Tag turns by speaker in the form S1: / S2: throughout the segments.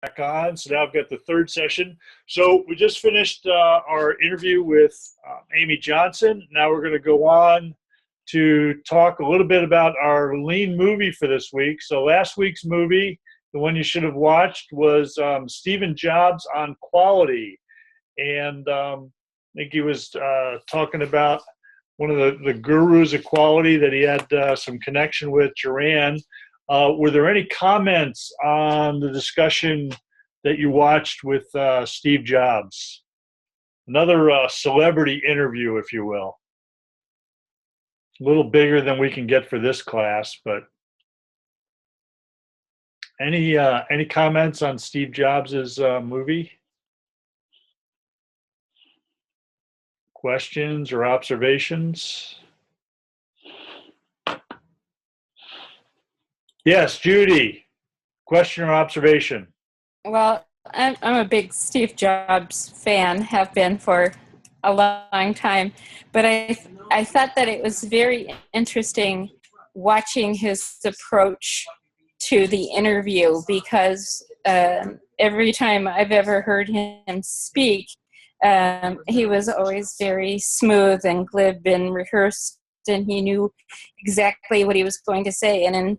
S1: back on. So now I've got the third session. So we just finished our interview with Amy Johnson. Now we're going to go on to talk a little bit about our lean movie for this week. So last week's movie, the one you should have watched, was Stephen Jobs on Quality. And I think he was talking about one of the gurus of quality that he had some connection with, Duran. Were there any comments on the discussion that you watched with Steve Jobs? Another celebrity interview, if you will. A little bigger than we can get for this class, but any comments on Steve Jobs's movie? Questions or observations? Yes, Judy. Question or observation?
S2: Well, I'm a big Steve Jobs fan, have been for a long time, but I thought that it was very interesting watching his approach to the interview, because every time I've ever heard him speak, he was always very smooth and glib and rehearsed, and he knew exactly what he was going to say. And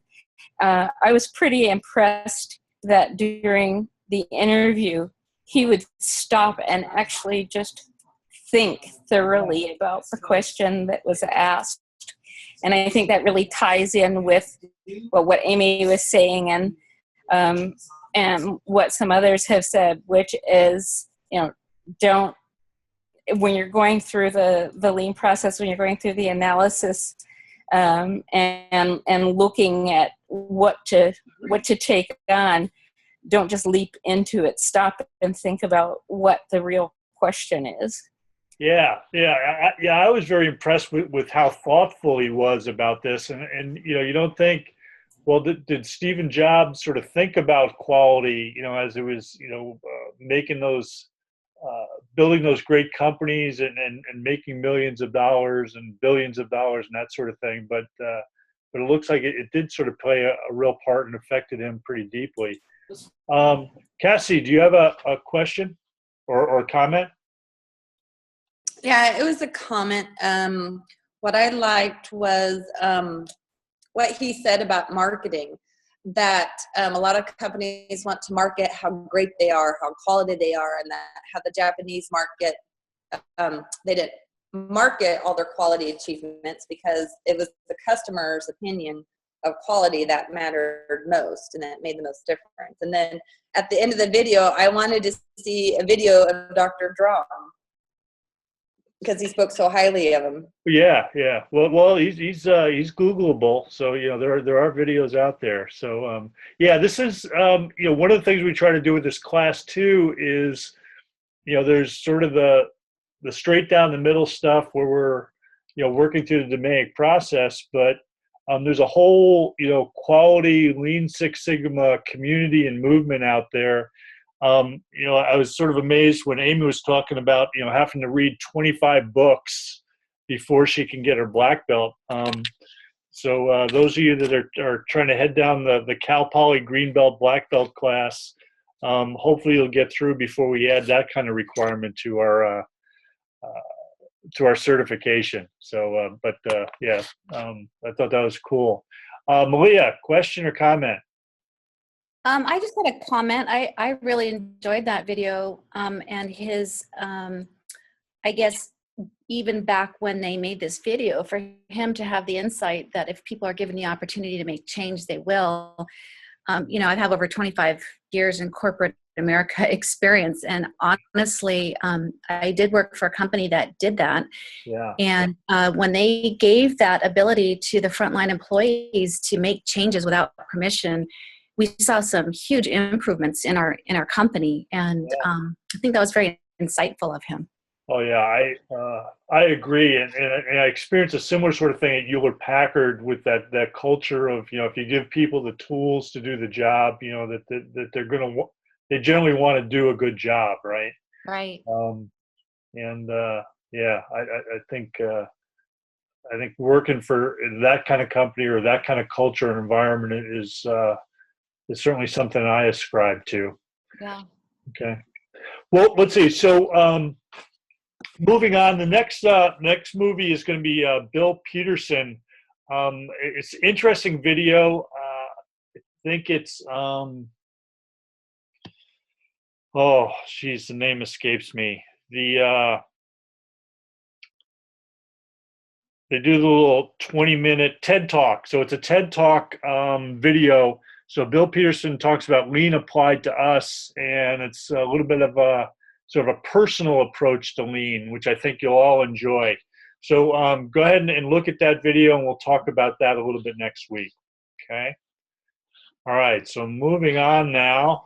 S2: I was pretty impressed that during the interview, he would stop and actually just think thoroughly about the question that was asked. And I think that really ties in with what Amy was saying and what some others have said, which is, don't, when you're going through the lean process, when you're going through the analysis, and looking at what to take on, don't just leap into it. Stop and think about what the real question is.
S1: Yeah. I was very impressed with how thoughtful he was about this, and you don't think, well, did Stephen Jobs sort of think about quality, as it was, making those, building those great companies and making millions of dollars and billions of dollars and that sort of thing. But it looks like it did sort of play a real part and affected him pretty deeply. Cassie, do you have a question or comment?
S3: Yeah, it was a comment. What I liked was what he said about marketing, that a lot of companies want to market how great they are, how quality they are, and that how the Japanese market, they didn't market all their quality achievements because it was the customer's opinion of quality that mattered most and that made the most difference. And then at the end of the video, I wanted to see a video of Dr. Drum because he spoke so highly of him.
S1: Yeah. Well, he's Googleable, so there are videos out there. So this is one of the things we try to do with this class too is there's sort of the straight down the middle stuff where we're working through the DMAIC process, but there's a whole quality Lean Six Sigma community and movement out there. I was sort of amazed when Amy was talking about, having to read 25 books before she can get her black belt. So those of you that are trying to head down the Cal Poly Green Belt Black Belt class, hopefully you'll get through before we add that kind of requirement to our certification. So, I thought that was cool. Malia, question or comment?
S4: I just had a comment. I really enjoyed that video, and his, I guess, even back when they made this video, for him to have the insight that if people are given the opportunity to make change, they will. I have over 25 years in corporate America experience, and honestly, I did work for a company that did that.
S1: Yeah.
S4: And when they gave that ability to the frontline employees to make changes without permission, we saw some huge improvements in our company, and I think that was very insightful of him.
S1: Oh yeah, I agree, and I experienced a similar sort of thing at Hewlett Packard with that culture of if you give people the tools to do the job, that they generally want to do a good job, right?
S4: Right.
S1: I think working for that kind of company or that kind of culture and environment is certainly something I ascribe to.
S4: Yeah.
S1: Okay. Well, let's see. So moving on, the next movie is going to be Bill Peterson. It's an interesting video. I think it's oh, geez, the name escapes me. They do the little 20-minute TED Talk. So it's a TED Talk video. So Bill Peterson talks about lean applied to us, and it's a little bit of a sort of a personal approach to lean, which I think you'll all enjoy. So go ahead and look at that video, and we'll talk about that a little bit next week. Okay. All right. So moving on now.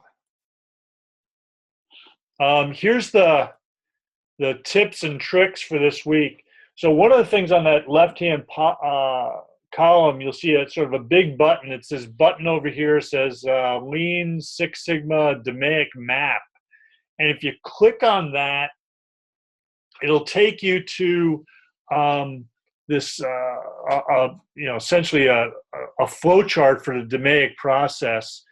S1: Here's the tips and tricks for this week. So one of the things on that left-hand column, you'll see a sort of a big button. It's this button over here says Lean Six Sigma DMAIC Map. And if you click on that, it'll take you to this, essentially a flow chart for the DMAIC process.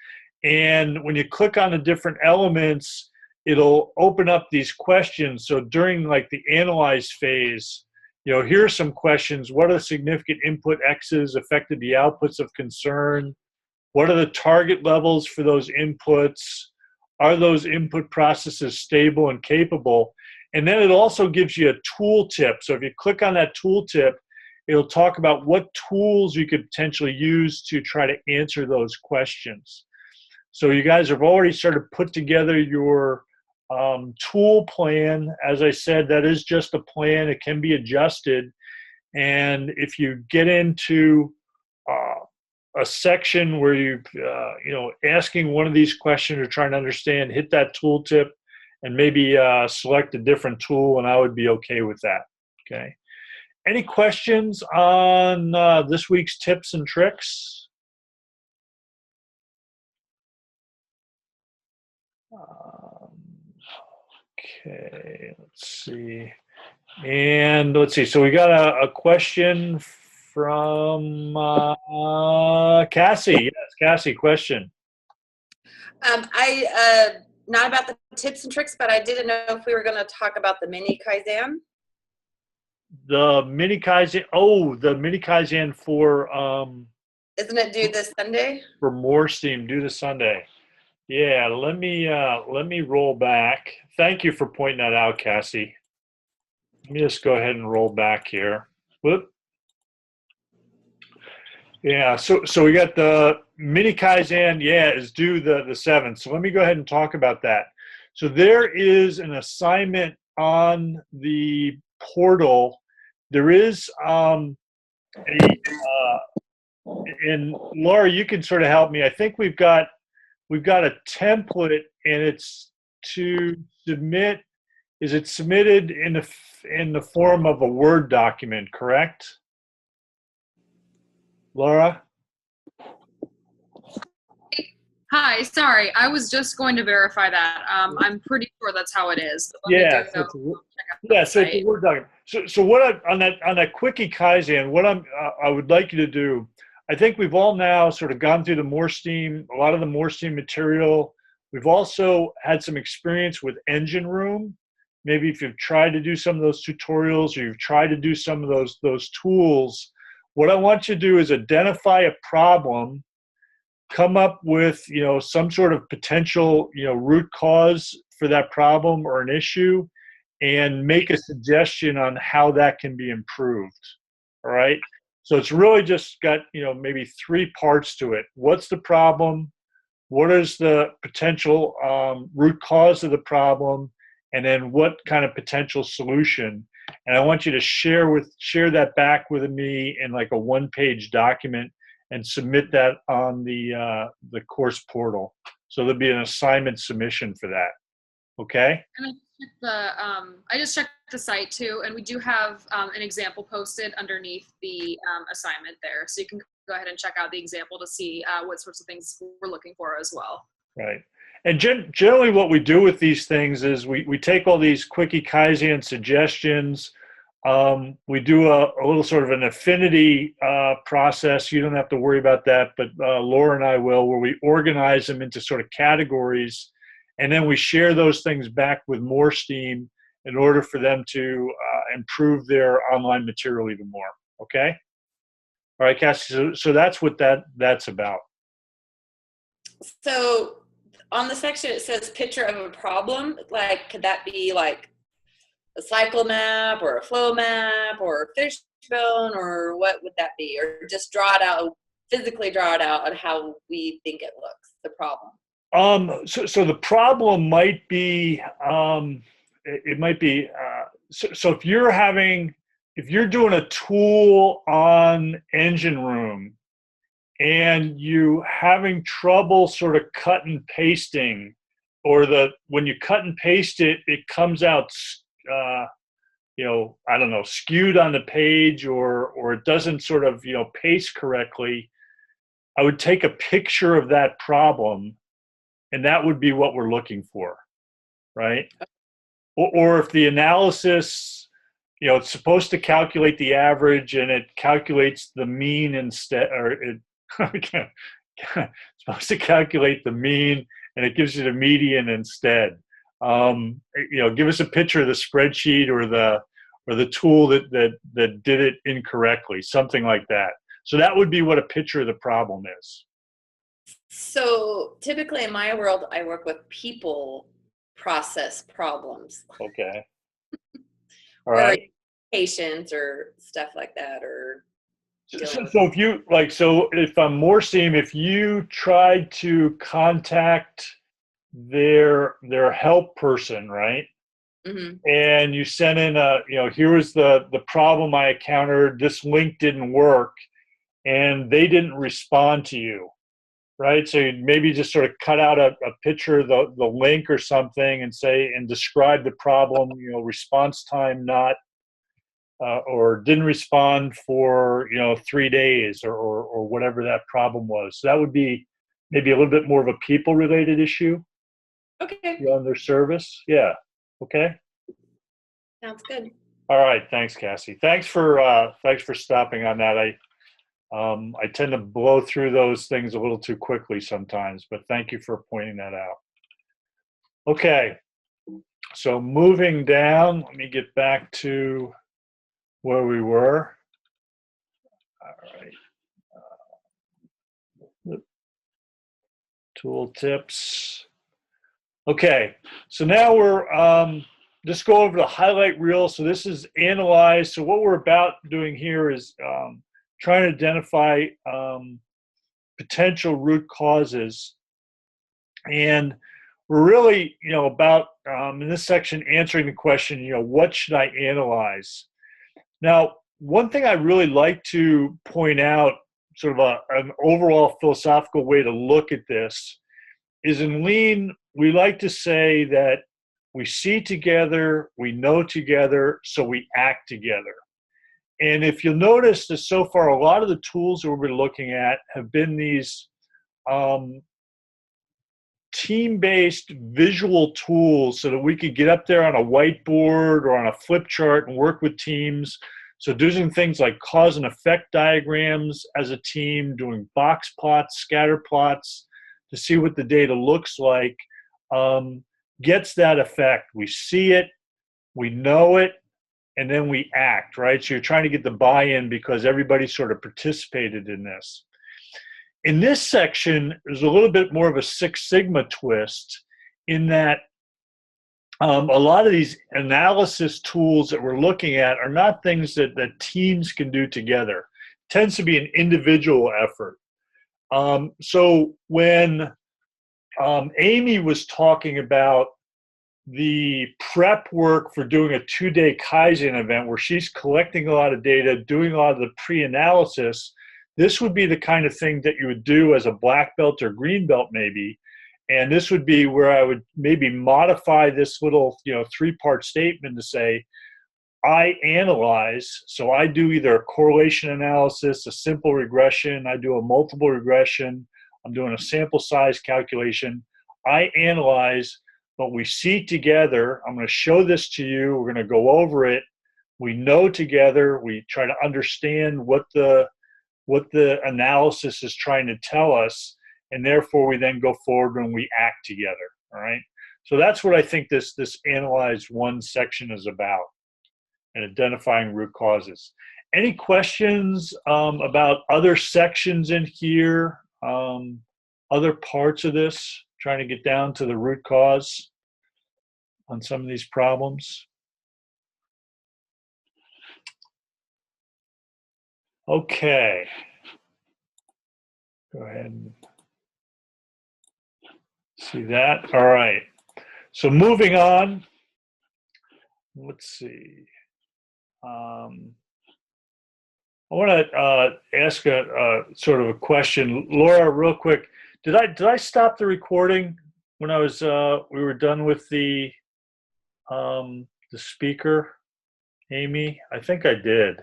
S1: And when you click on the different elements, it'll open up these questions. So during like the analyze phase, here are some questions. What are the significant input X's affected the outputs of concern? What are the target levels for those inputs? Are those input processes stable and capable? And then it also gives you a tool tip. So if you click on that tool tip, it'll talk about what tools you could potentially use to try to answer those questions. So you guys have already sort of put together your tool plan. As I said, that is just a plan. It can be adjusted. And if you get into a section where you, asking one of these questions or trying to understand, hit that tool tip and maybe select a different tool, and I would be okay with that. Okay. Any questions on this week's tips and tricks? Okay, let's see. And let's see. So we got a question from Cassie. Yes, Cassie, question.
S3: Not about the tips and tricks, but I didn't know if we were going to talk about the mini Kaizen.
S1: The mini Kaizen. Oh, the mini Kaizen for
S3: isn't it due this Sunday?
S1: For MoreSteam, due this Sunday. Yeah, let me roll back. Thank you for pointing that out, Cassie. Let me just go ahead and roll back here. Whoop. Yeah, so we got the mini Kaizen, is due the 7th. So let me go ahead and talk about that. So there is an assignment on the portal. There is and Laura, you can sort of help me. I think we've got a template, and it's to submit. Is it submitted in the form of a Word document, correct? Laura?
S5: Hi, sorry. I was just going to verify that. I'm pretty sure that's how it is.
S1: Yeah, so it's a Word document. So what on that quickie Kaizen, what I would like you to do, I think we've all now sort of gone through the MoreSteam, a lot of the MoreSteam material. We've also had some experience with Engine Room. Maybe if you've tried to do some of those tutorials or you've tried to do some of those tools, what I want you to do is identify a problem, come up with some sort of potential root cause for that problem or an issue, and make a suggestion on how that can be improved. All right. So it's really just got maybe 3 parts to it. What's the problem? What is the potential root cause of the problem? And then what kind of potential solution? And I want you to share that back with me in like a 1-page document and submit that on the course portal. So there'll be an assignment submission for that. Okay.
S5: And I just checked the site too, and we do have an example posted underneath the assignment there, so you can go ahead and check out the example to see what sorts of things we're looking for as well.
S1: Right. And generally what we do with these things is we take all these quickie Kaizen suggestions. We do a little sort of an affinity process. You don't have to worry about that, but Laura and I will, where we organize them into sort of categories. And then we share those things back with MoreSteam in order for them to improve their online material even more. Okay? All right, Cassie, so that's what that's about.
S3: So on the section, it says picture of a problem. Like, could that be like a cycle map or a flow map or a fishbone, or what would that be? Or just draw it out, physically draw it out on how we think it looks, the problem.
S1: So the problem might be, it might be, so if you're doing a tool on Engine Room and you having trouble sort of cut and pasting, or when you cut and paste it, it comes out, I don't know, skewed on the page, or it doesn't sort of, paste correctly, I would take a picture of that problem, and that would be what we're looking for, right? Or if the analysis, it's supposed to calculate the average and it calculates the mean instead, or it's supposed to calculate the mean and it gives you the median instead. Give us a picture of the spreadsheet or the tool that did it incorrectly, something like that. So that would be what a picture of the problem is.
S3: So typically in my world, I work with people process problems.
S1: Okay. All right.
S3: Or patients or stuff like that, or
S1: so if I'm MoreSteam, if you tried to contact their help person, right?
S3: Mm-hmm.
S1: And you sent in here was the problem I encountered, this link didn't work, and they didn't respond to you, right? So you'd maybe just sort of cut out a picture of the link or something and describe the problem, response time not, or didn't respond for, 3 days or whatever that problem was. So that would be maybe a little bit more of a people related issue.
S3: Okay.
S1: On their service. Yeah. Okay.
S3: Sounds good.
S1: All right. Thanks, Cassie. Thanks for stopping on that. I tend to blow through those things a little too quickly sometimes, but thank you for pointing that out. Okay. So moving down, let me get back to where we were. All right. Tool tips. Okay. So now we're just go over the highlight reel. So this is analyze. So what we're about doing here is trying to identify potential root causes. And we're really, about in this section answering the question, what should I analyze? Now, one thing I really like to point out, sort of an overall philosophical way to look at this, is in Lean, we like to say that we see together, we know together, so we act together. And if you'll notice that so far, a lot of the tools that we've been looking at have been these team-based visual tools so that we could get up there on a whiteboard or on a flip chart and work with teams. So doing things like cause and effect diagrams as a team, doing box plots, scatter plots to see what the data looks like, gets that effect. We see it, we know it, and then we act, right? So you're trying to get the buy-in because everybody sort of participated in this. In this section, there's a little bit more of a Six Sigma twist in that a lot of these analysis tools that we're looking at are not things that teams can do together. It tends to be an individual effort. So when Amy was talking about the prep work for doing a 2-day Kaizen event where she's collecting a lot of data, doing a lot of the pre-analysis, this would be the kind of thing that you would do as a black belt or green belt maybe. And this would be where I would maybe modify this little, 3-part statement to say, I analyze, so I do either a correlation analysis, a simple regression, I do a multiple regression, I'm doing a sample size calculation. I analyze, but we see together, I'm going to show this to you, we're going to go over it, we know together, we try to understand what the analysis is trying to tell us, and therefore we then go forward and we act together, all right? So that's what I think this analyze one section is about, and identifying root causes. Any questions about other sections in here, other parts of this, trying to get down to the root cause on some of these problems? Okay. Go ahead and see that. All right. So moving on, let's see. I want to ask a sort of a question, Laura, real quick. Did I stop the recording when I was we were done with the speaker, Amy? I think I did.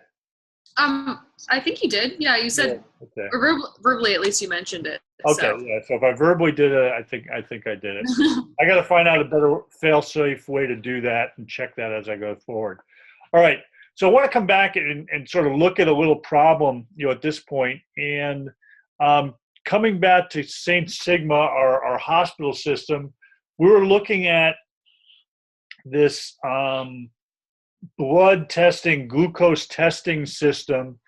S5: I think you did. Yeah, you said,
S1: Yeah, okay.
S5: or verbally at least you mentioned it.
S1: Okay,
S5: So.
S1: yeah. So if I verbally did it, I think I did it. I got to find out a better fail-safe way to do that and check that as I go forward. All right. So I want to come back and sort of look at a little problem, at this point, and coming back to St. Sigma, our hospital system, we were looking at this blood testing, glucose testing system.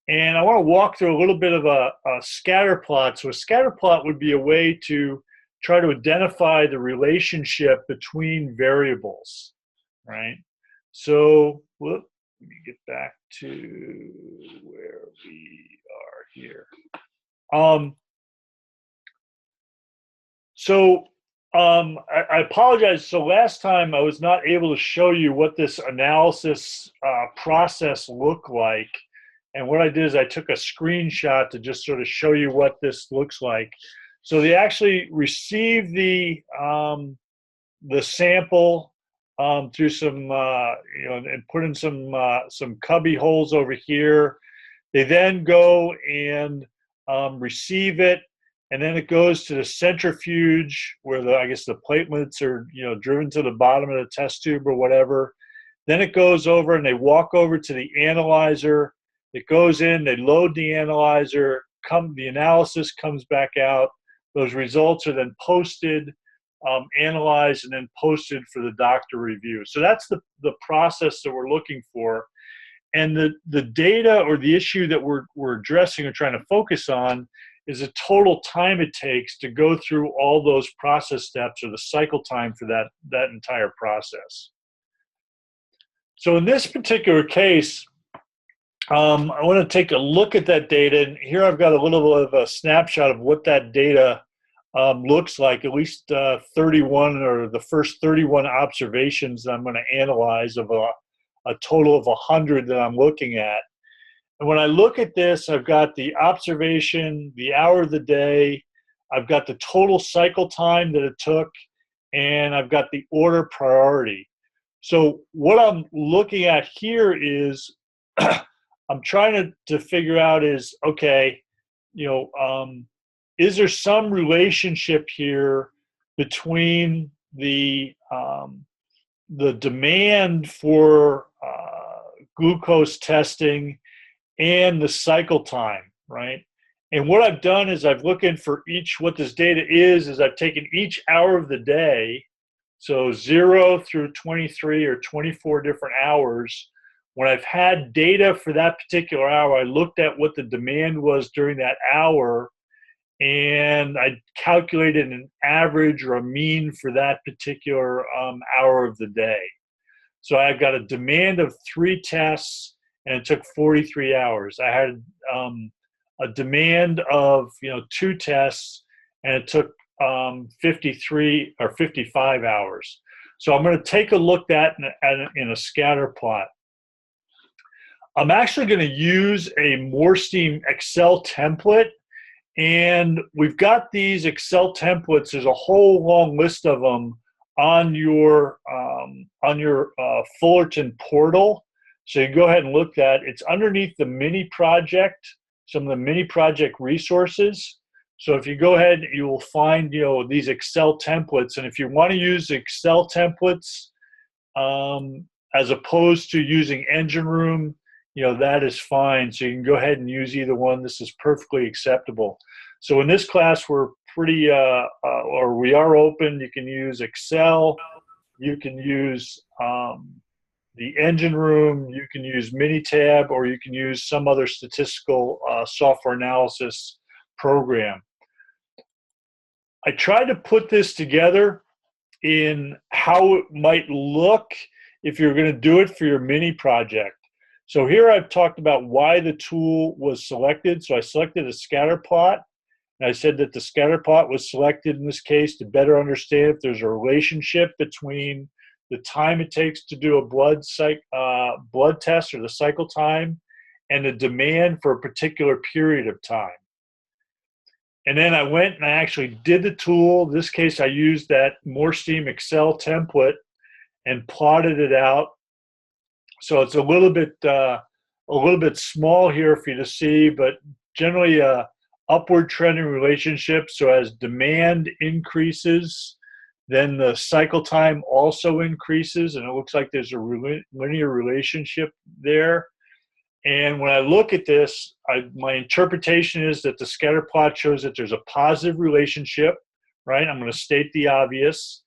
S1: And I want to walk through a little bit of a scatter plot. So a scatter plot would be a way to try to identify the relationship between variables, right? So let me get back to where we are here. I apologize. So last time I was not able to show you what this analysis process looked like. And what I did is I took a screenshot to just sort of show you what this looks like. So they actually receive the sample through some, and put in some cubby holes over here. They then go and receive it, and then it goes to the centrifuge where I guess the platelets are, driven to the bottom of the test tube or whatever. Then it goes over and they walk over to the analyzer. It goes in, they load the analyzer, the analysis comes back out. Those results are then posted, analyzed, and then posted for the doctor review. So that's the process that we're looking for. And the data or the issue that we're addressing or trying to focus on is the total time it takes to go through all those process steps, or the cycle time for that entire process. So in this particular case, I want to take a look at that data, and here I've got a little bit of a snapshot of what that data looks like, at least 31 or the first 31 observations that I'm going to analyze of a total of 100 that I'm looking at. And when I look at this, I've got the observation, the hour of the day, I've got the total cycle time that it took, and I've got the order priority. So what I'm looking at here is I'm trying to figure out is, okay, is there some relationship here between the demand for glucose testing and the cycle time, right? And what I've done is I've looked in for what this data is I've taken each hour of the day, so 0 through 23 or 24 different hours. When I've had data for that particular hour, I looked at what the demand was during that hour, and I calculated an average or a mean for that particular hour of the day. So I've got a demand of 3 tests, and it took 43 hours. I had a demand of 2 tests, and it took 53 or 55 hours. So I'm going to take a look at in a scatter plot. I'm actually going to use a MoreSteam Excel template, and we've got these Excel templates. There's a whole long list of them on your Fullerton portal. So you can go ahead and look at it. It's underneath the mini project, some of the mini project resources. So if you go ahead, you will find these Excel templates. And if you want to use Excel templates as opposed to using Engine Room, that is fine. So you can go ahead and use either one. This is perfectly acceptable. So in this class, we're pretty, or we are open. You can use Excel. You can use the engine room. You can use Minitab, or you can use some other statistical software analysis program. I tried to put this together in how it might look if you're going to do it for your mini project. So here I've talked about why the tool was selected. So I selected a scatter plot, and I said that the scatter plot was selected in this case to better understand if there's a relationship between the time it takes to do a blood test, or the cycle time, and the demand for a particular period of time. And then I went and I actually did the tool. In this case, I used that MoreSteam Excel template and plotted it out. So it's a little bit small here for you to see, but generally a upward trending relationship. So as demand increases, then the cycle time also increases, and it looks like there's a linear relationship there. And when I look at this, my interpretation is that the scatter plot shows that there's a positive relationship, right? I'm going to state the obvious,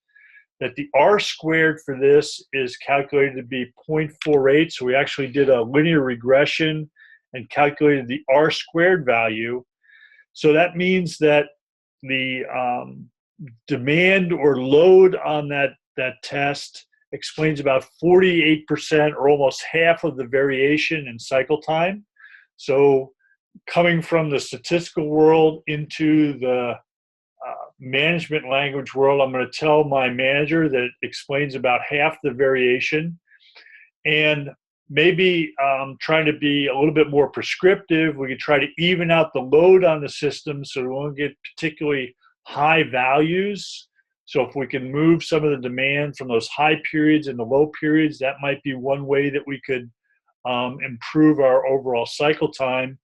S1: that the R squared for this is calculated to be 0.48. So we actually did a linear regression and calculated the R squared value. So that means that the demand or load on that test explains about 48% or almost half of the variation in cycle time. So coming from the statistical world into the management language world, I'm going to tell my manager that it explains about half the variation. And maybe trying to be a little bit more prescriptive, we could try to even out the load on the system so we won't get particularly high values. So if we can move some of the demand from those high periods into low periods, that might be one way that we could improve our overall cycle time.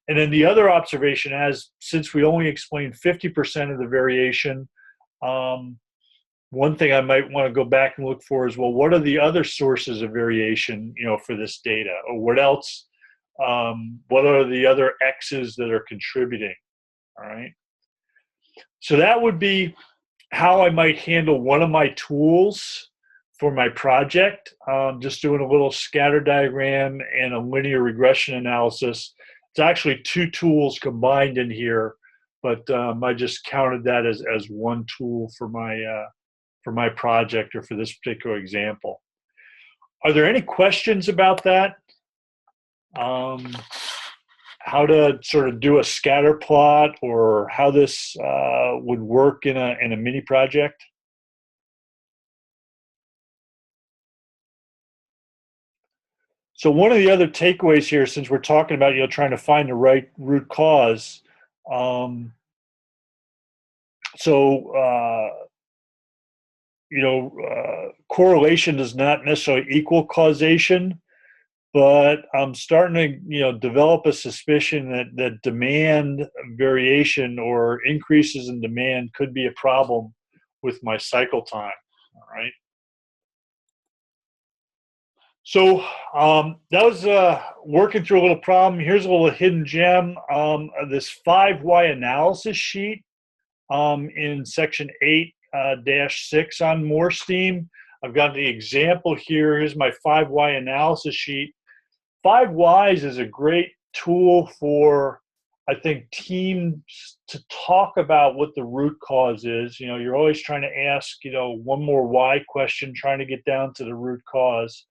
S1: And then the other observation, since we only explained 50% of the variation, one thing I might want to go back and look for is, well, what are the other sources of variation, for this data? Or what else, what are the other X's that are contributing, all right? So that would be how I might handle one of my tools for my project, just doing a little scatter diagram and a linear regression analysis. It's actually two tools combined in here, but I just counted that as one tool for my project or for this particular example. Are there any questions about that? How to sort of do a scatter plot, or how this would work in a mini project? So one of the other takeaways here, since we're talking about trying to find the right root cause, correlation does not necessarily equal causation, but I'm starting to develop a suspicion that demand variation or increases in demand could be a problem with my cycle time. All right. So that was working through a little problem. Here's a little hidden gem. This 5Y analysis sheet in section 8-6 on MoreSteam. I've got the example here. Here's my 5Y analysis sheet. 5Ys is a great tool for, I think, teams to talk about what the root cause is. You're always trying to ask, one more why question, trying to get down to the root cause.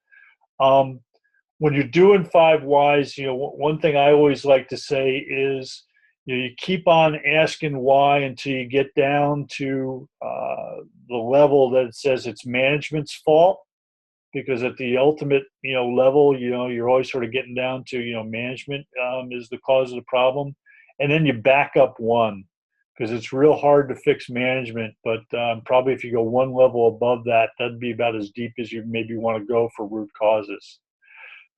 S1: When you're doing 5Ys, one thing I always like to say is, you keep on asking why until you get down to the level that it says it's management's fault. Because at the ultimate, level, you're always sort of getting down to, management is the cause of the problem. And then you back up one, because it's real hard to fix management. But probably if you go one level above that, that'd be about as deep as you maybe want to go for root causes.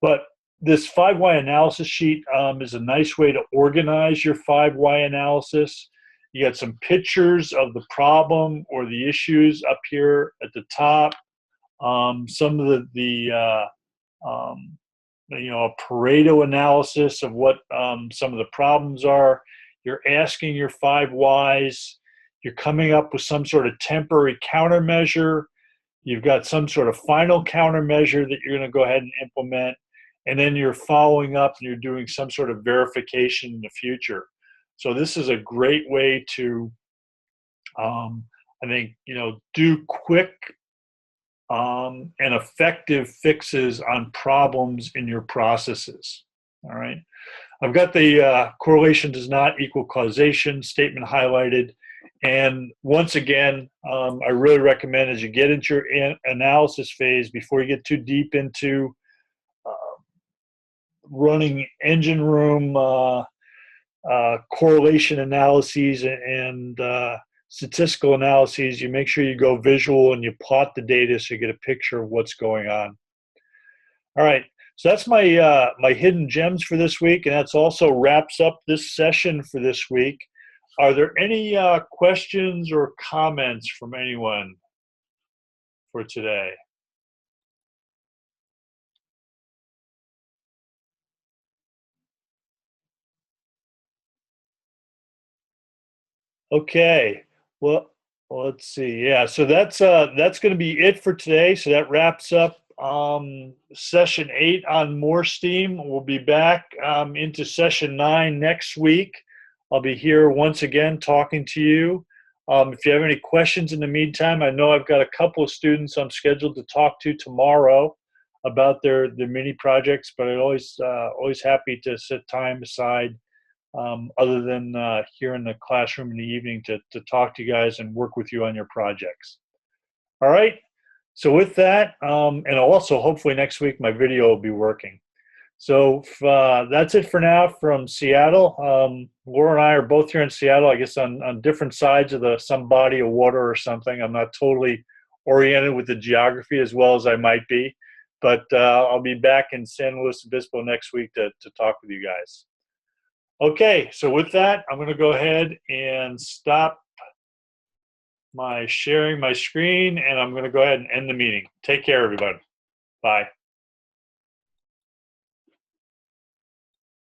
S1: But this 5Y analysis sheet is a nice way to organize your 5Y analysis. You got some pictures of the problem or the issues up here at the top. Some of a Pareto analysis of what some of the problems are. You're asking your 5 whys. you're coming up with some sort of temporary countermeasure, you've got some sort of final countermeasure that you're going to go ahead and implement, and then you're following up and you're doing some sort of verification in the future. So this is a great way to, I think, do quick and effective fixes on problems in your processes. All right. I've got the correlation does not equal causation statement highlighted. And once again, I really recommend as you get into your analysis phase, before you get too deep into running engine room correlation analyses and statistical analyses, you make sure you go visual and you plot the data so you get a picture of what's going on. All right, so that's my my hidden gems for this week, and that's also wraps up this session for this week. Are there any questions or comments from anyone for today? Okay, well, let's see. Yeah, so that's going to be it for today. So that wraps up session 8 on MoreSteam. We'll be back into session 9 next week. I'll be here once again talking to you. If you have any questions in the meantime, I know I've got a couple of students I'm scheduled to talk to tomorrow about their mini projects, but I'm always happy to set time aside other than here in the classroom in the evening to talk to you guys and work with you on your projects. All right. So with that, and also hopefully next week my video will be working. So that's it for now from Seattle. Laura and I are both here in Seattle, I guess on different sides of some body of water or something. I'm not totally oriented with the geography as well as I might be, but I'll be back in San Luis Obispo next week to talk with you guys. Okay, so with that, I'm going to go ahead and stop my sharing my screen, and I'm going to go ahead and end the meeting. Take care, everybody. Bye.